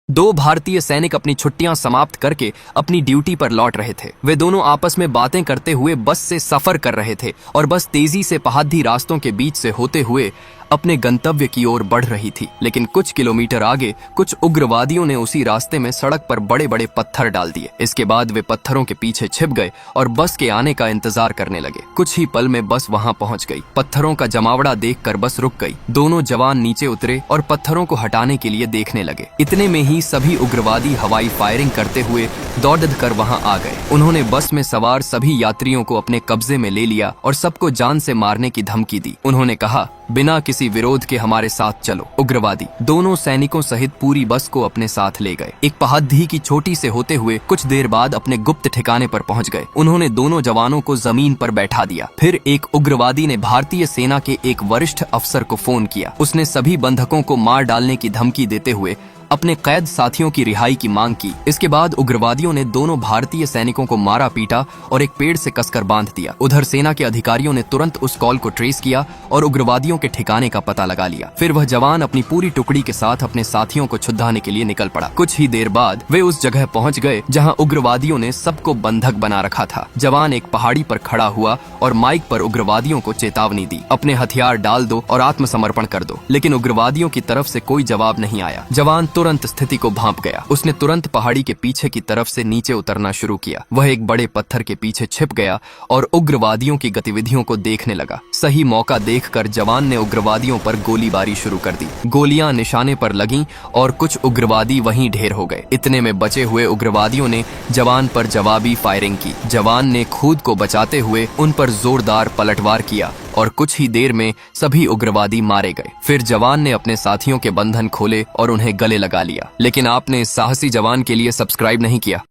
दो भारतीय सैनिक अपनी छुट्टियां समाप्त करके अपनी ड्यूटी पर लौट रहे थे। वे दोनों आपस में बातें करते हुए बस से सफर कर रहे थे और बस तेजी से पहाड़ी रास्तों के बीच से होते हुए अपने गंतव्य की ओर बढ़ रही थी। लेकिन कुछ किलोमीटर आगे कुछ उग्रवादियों ने उसी रास्ते में सड़क पर बड़े बड़े पत्थर डाल दिए। इसके बाद वे पत्थरों के पीछे छिप गए और बस के आने का इंतजार करने लगे। कुछ ही पल में बस वहां पहुंच गई। पत्थरों का जमावड़ा देखकर बस रुक गई। दोनों जवान नीचे उतरे और पत्थरों को हटाने के लिए देखने लगे। इतने में ही सभी उग्रवादी हवाई फायरिंग करते हुए दौड़ कर वहां आ गए। उन्होंने बस में सवार सभी यात्रियों को अपने कब्जे में ले लिया और सबको जान से मारने की धमकी दी। उन्होंने कहा, बिना किसी विरोध के हमारे साथ चलो। उग्रवादी दोनों सैनिकों सहित पूरी बस को अपने साथ ले गए। एक पहाड़ी की चोटी से होते हुए कुछ देर बाद अपने गुप्त ठिकाने पर पहुंच गए। उन्होंने दोनों जवानों को जमीन पर बैठा दिया। फिर एक उग्रवादी ने भारतीय सेना के एक वरिष्ठ अफसर को फोन किया। उसने सभी बंधकों को मार डालने की धमकी देते हुए अपने कैद साथियों की रिहाई की मांग की। इसके बाद उग्रवादियों ने दोनों भारतीय सैनिकों को मारा पीटा और एक पेड़ से कसकर बांध दिया। उधर सेना के अधिकारियों ने तुरंत उस कॉल को ट्रेस किया और उग्रवादियों के ठिकाने का पता लगा लिया। फिर वह जवान अपनी पूरी टुकड़ी के साथ अपने साथियों को छुड़ाने के लिए निकल पड़ा। कुछ ही देर बाद वे उस जगह पहुंच गए जहां उग्रवादियों ने सबको बंधक बना रखा था। जवान एक पहाड़ी पर खड़ा हुआ और माइक पर उग्रवादियों को चेतावनी दी, अपने हथियार डाल दो और आत्मसमर्पण कर दो। लेकिन उग्रवादियों की तरफ से कोई जवाब नहीं आया। जवान तुरंत स्थिति को भांप गया। उसने तुरंत पहाड़ी के पीछे की तरफ से नीचे उतरना शुरू किया। वह एक बड़े पत्थर के पीछे छिप गया और उग्रवादियों की गतिविधियों को देखने लगा। सही मौका देखकर जवान ने उग्रवादियों पर गोलीबारी शुरू कर दी। गोलियां निशाने पर लगीं और कुछ उग्रवादी वहीं ढेर हो गए। इतने में बचे हुए उग्रवादियों ने जवान पर जवाबी फायरिंग की। जवान ने खुद को बचाते हुए उन पर जोरदार पलटवार किया और कुछ ही देर में सभी उग्रवादी मारे गए। फिर जवान ने अपने साथियों के बंधन खोले और उन्हें गले लगा लिया। लेकिन आपने इस साहसी जवान के लिए सब्सक्राइब नहीं किया।